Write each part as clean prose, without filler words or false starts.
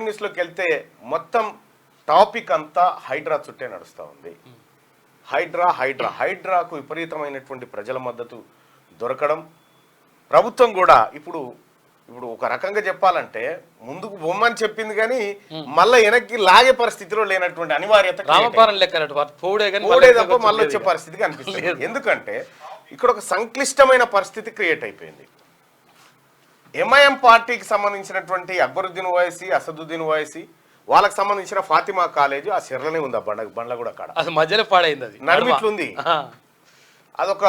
Breaking న్యూస్లోకి వెళ్తే మొత్తం topic అంతా హైడ్రా చుట్టే నడుస్తూ ఉంది. హైడ్రాకు విపరీతమైనటువంటి ప్రజల మద్దతు దొరకడం, ప్రభుత్వం కూడా ఇప్పుడు ఒక రకంగా చెప్పాలంటే ముందుకు బొమ్మని చెప్పింది కానీ మళ్ళీ వెనక్కి లాగే పరిస్థితిలో లేనటువంటి అనివార్యత తప్ప మళ్ళీ వచ్చే పరిస్థితి కనిపిస్తుంది. ఎందుకంటే ఇక్కడ ఒక సంక్లిష్టమైన పరిస్థితి క్రియేట్ అయిపోయింది. ఎంఐఎం పార్టీకి సంబంధించినటువంటి అక్బరుద్దీన్ ఓవైసీ, అసదుద్దీన్ ఓవైసీ, వాళ్ళకి సంబంధించిన ఫాతిమా కాలేజ్ ఆ సిర్లనే ఉంది. ఆ బండ్ల కూడా కాడ మధ్యలో పాడైంది, అది నడిమిట్లుంది. అదొక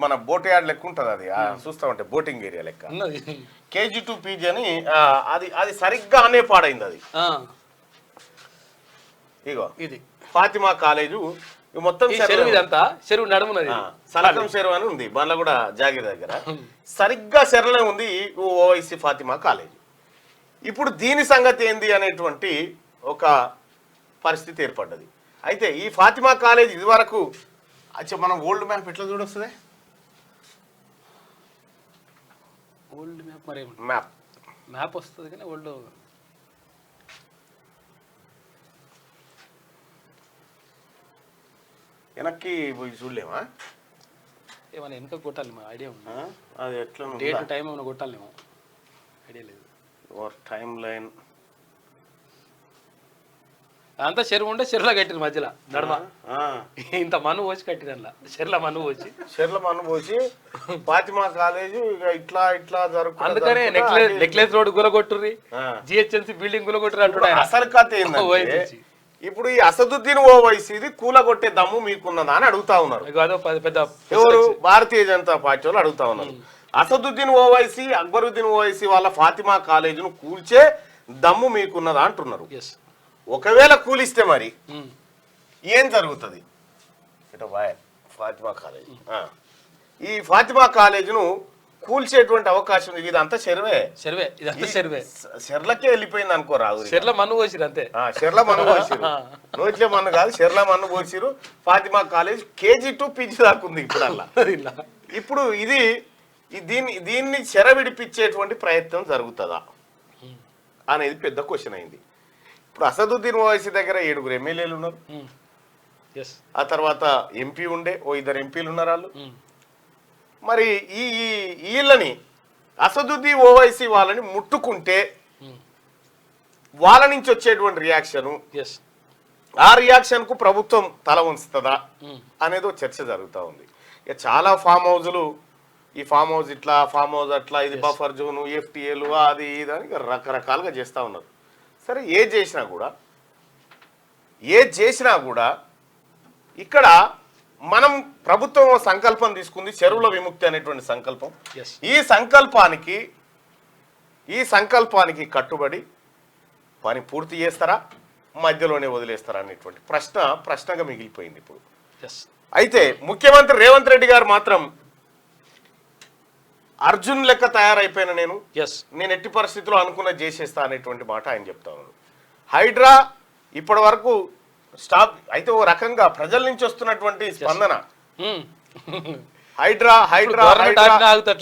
మన బోట్ యార్డ్ లెక్క ఉంటుంది. అది చూస్తామంటే బోటింగ్ ఏరియా లెక్క. KG to PG అని అది సరిగ్గా అనే పాడైంది. అది ఇగో ఇది ఫాతిమా కాలేజు మొత్తం చెరువు నడుమున్నది, సలకం చెరువు అని ఉంది బండ్లగూడ జాగిర్ దగ్గర. సరిగ్గా చెరలే ఉంది ఓవైసీ ఫాతిమా కాలేజ్. ఇప్పుడు దీని సంగతి ఏంది అనేటువంటి ఒక పరిస్థితి ఏర్పడ్డది. అయితే ఈ ఫాతిమా కాలేజ్ ఇది వరకు మనం ఓల్డ్ మ్యాప్ ఎట్లా చూడొస్తుంది? ఓల్డ్ మ్యాప్ మరి మ్యాప్ వస్తుంది కానీ ఓల్డ్ వెనక్కి పోయి చూడలేమా? ఏమైనా వెనక కొట్టాలి, మా ఐడియా ఉంది. అది ఎట్లా డేట్ టైం ఏమైనా కొట్టాలేమో, ఐడియా లేదు. టైం లైన్ అంతా చెరువు ఉంటే చెరువులో కట్టిరు, మధ్యలో నడమ ఇంత మన్ను పోసి కట్టిరల్లా, చెర్ల మన్ను పోసి ఫాతిమా కాలేజ్ ఇట్లా జరుగుతుంది. అందుకనే నెక్లెస్ రోడ్ గులగొట్టుర్రి, GHMC బిల్డింగ్ గులగొట్టుర్రి అంటున్నాడు. అసలు కథ ఏంటంటే ఇప్పుడు ఈ అసదుద్దీన్ ఓవైసీది కూలగొట్టే దమ్ము మీకున్నదా అని అడుగుతా ఉన్నారు. ఎవరు? భారతీయ జనతా పార్టీ వాళ్ళు అడుగుతా ఉన్నారు. అసదుద్దీన్ ఓవైసీ, అక్బరుద్దీన్ ఓవైసీ వాళ్ళ ఫాతిమా కాలేజీను కూల్చే దమ్ము మీకున్నదా అంటున్నారు. ఒకవేళ కూలిస్తే మరి ఏం జరుగుతుంది? ఫాతిమా కాలేజ్, ఈ ఫాతిమా కాలేజీను కూల్చేటువంటి అవకాశం ఉంది. ఇదంతా చెరువే, చెర్లకే వెళ్ళిపోయింది అనుకో. రాదు, చెర్ల మన్ను పోసిరు అంతే. చెర్ల మన్ను పోసిరు, నోట్లే మన్ను కాదు, చెర్ల మన్ను పోసిరు. Fatima college KG to PG దాకా ఉంది ఇప్పుడల్లా. ఇప్పుడు దీన్ని చెర విడిపించేటువంటి ప్రయత్నం జరుగుతుందా అనేది పెద్ద క్వశ్చన్ అయింది. ఇప్పుడు అసదుద్దీన్ ఓవైసీ దగ్గర 7 ఎమ్మెల్యేలు ఉన్నారు. ఆ తర్వాత MP ఉండే 2 ఎంపీలు ఉన్నారు వాళ్ళు. మరి వీళ్ళని అసదుద్దీన్ ఓవైసీ వాళ్ళని ముట్టుకుంటే వాళ్ళ నుంచి వచ్చేటువంటి రియాక్షను, ఆ రియాక్షన్ కు ప్రభుత్వం తల ఉంచుతుందా అనేది చర్చ జరుగుతూ ఉంది. ఇక చాలా ఫామ్ హౌజులు, ఈ ఫామ్ హౌస్ ఇట్లా, ఫామ్ హౌస్ అట్లా, ఇది బఫర్ జోన్, FTAలు, అది ఇదని రకరకాలుగా చేస్తూ ఉన్నారు. సరే, ఏది చేసినా కూడా ఇక్కడ మనం ప్రభుత్వం సంకల్పం తీసుకుంది, చెరువుల విముక్తి అనేటువంటి సంకల్పం. ఈ సంకల్పానికి కట్టుబడి పని పూర్తి చేస్తారా, మధ్యలోనే వదిలేస్తారా అనేటువంటి ప్రశ్నగా మిగిలిపోయింది ఇప్పుడు. అయితే ముఖ్యమంత్రి రేవంత్ రెడ్డి గారు మాత్రం అర్జున్ లెక్క తయారైపోయిన నేను ఎట్టి పరిస్థితుల్లో అనుకున్న చేసేస్తా అనేటువంటి మాట ఆయన చెప్తా ఉన్నారు. హైడ్రా ఇప్పటి వరకు స్టాప్ అయితే ఓ రకంగా ప్రజల నుంచి వస్తున్నటువంటి స్పందన, హైడ్రా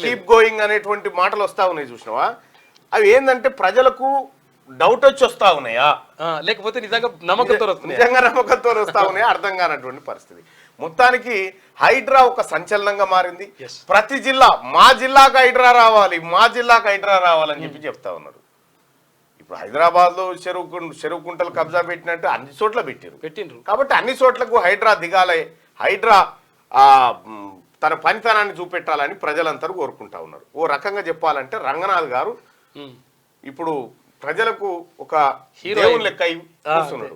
కీప్ గోయింగ్ అనేటువంటి మాటలు వస్తా ఉన్నాయి, చూసినావా? అవి ఏంటంటే ప్రజలకు డౌట్ వచ్చి వస్తా ఉన్నాయా, లేకపోతే నిజంగా నమ్మకంతో వస్తా ఉన్నాయా అర్థం కానటువంటి పరిస్థితి. మొత్తానికి హైడ్రా ఒక సంచలనంగా మారింది. ప్రతి జిల్లా మా జిల్లాకు హైడ్రా రావాలని చెప్పి చెప్తా ఉన్నారు. ఇప్పుడు హైదరాబాద్ లో చెరువు కుంటలు కబ్జా పెట్టినట్టు అన్ని చోట్ల పెట్టిండ్రు. కాబట్టి అన్ని చోట్లకు హైడ్రా దిగాలి, హైడ్రా తన పనితనాన్ని చూపెట్టాలని ప్రజలందరూ కోరుకుంటా ఉన్నారు. ఓ రకంగా చెప్పాలంటే రంగనాథ్ గారు ఇప్పుడు ప్రజలకు ఒక దేవుని లెక్క చూస్తున్నాడు.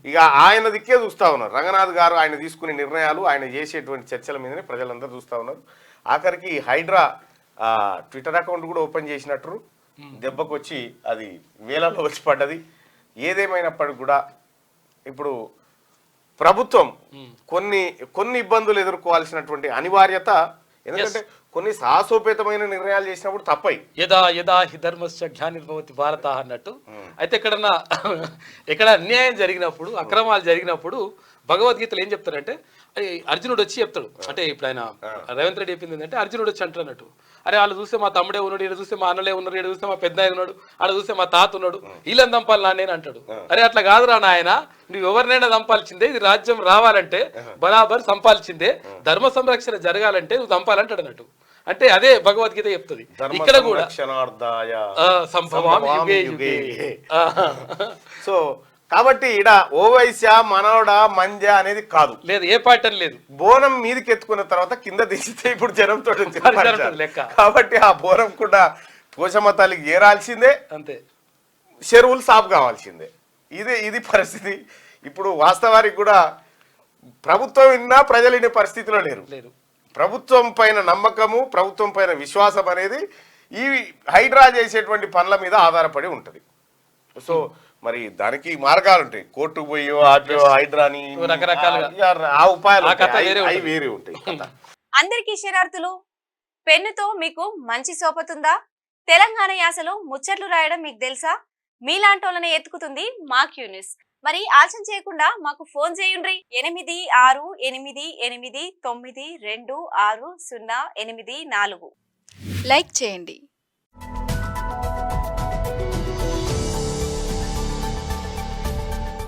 ఇక ఆయన దిక్కే చూస్తా ఉన్నారు. రంగనాథ్ గారు ఆయన తీసుకునే నిర్ణయాలు, ఆయన చేసేటువంటి చర్చల మీదనే ప్రజలందరూ చూస్తా ఉన్నారు. ఆఖరికి హైడ్రా ట్విట్టర్ అకౌంట్ కూడా ఓపెన్ చేసినట్టు దెబ్బకు వచ్చి అది వేలలో వచ్చి పడ్డది. ఏదేమైనప్పటికీ కూడా ఇప్పుడు ప్రభుత్వం కొన్ని ఇబ్బందులు ఎదుర్కోవాల్సినటువంటి అనివార్యత, ఎందుకంటే కొన్ని సాహసోపేతమైన నిర్ణయాలు చేసినప్పుడు తప్పై యదా హి ధర్మస్య జ్ఞానిర్భవతి భారత అన్నట్టు. అయితే ఎక్కడ అన్యాయం జరిగినప్పుడు, అక్రమాలు జరిగినప్పుడు భగవద్గీతలు ఏం చెప్తారంటే అర్జునుడు వచ్చి చెప్తాడు. అంటే ఇప్పుడు ఆయన రేవంత్ రెడ్డి చెప్పింది ఏంటంటే అర్జునుడు వచ్చి అంటారు అన్నట్టు, అరే వాళ్ళు చూస్తే మా తమ్ముడే ఉన్నాడు, ఇక్కడ చూస్తే మా అన్నలే ఉన్నారు, ఇక్కడ చూస్తే మా పెద్ద ఉన్నాడు, ఆడ చూస్తే మా తాత ఉన్నాడు, వీళ్ళని దంపాలి నాన్నేని అంటాడు. అరే అట్లా కాదురా నాయన, నువ్వు ఎవరినైనా దంపాల్సిందే, ఇది రాజ్యం రావాలంటే బరాబర్ సంపాల్సిందే, ధర్మ సంరక్షణ జరగాలంటే నువ్వు దంపాలంటాడు అన్నట్టు. అంటే అదే భగవద్గీత చెప్తుంది. ఇక్కడ కూడా సంభవామి యుగే యుగే. సో కాబట్టి ఈడ ఓవైశ్య మనోడ మంజ అనేది కాదు, లేదు ఏ పార్టీ అని లేదు. బోనం మీదకి ఎత్తుకున్న తర్వాత కింద దించితే ఇప్పుడు జనంతో లెక్క. కాబట్టి ఆ బోనం కూడా పోషమ్మ తల్లికి ఏరాల్సిందే, అంతే, చెరువులు సాపు కావాల్సిందే. ఇది పరిస్థితి. ఇప్పుడు వాస్తవానికి కూడా ప్రభుత్వం విన్నా ప్రజలు వినే పరిస్థితిలో లేరు. ప్రభుత్వం పైన నమ్మకము, ప్రభుత్వం పైన విశ్వాసం అనేది ఈ హైడ్రా చేసేటువంటి పనుల మీద ఆధారపడి ఉంటుంది. సో మరి దానికి మార్గాలు ఉంటాయి, కోర్టుకు పోయో ఆపో హైడ్రాని రకరకాలుగా ఆ ఉపాయాలు అవి వేరే ఉంటాయి. అందరికీ శరార్థులు. పెన్నుతో మీకు మంచి సోపతుందా? తెలంగాణ యాసలో ముచ్చట్లు రాయడం మీకు తెలుసా? మీలాంటోళ్ళని ఎత్తుకుతుంది మా క్యూ న్యూస్. మరి ఆలస్యం చేయకుండా మాకు ఫోన్ చేయండి. 8688892604. లైక్ చేయండి.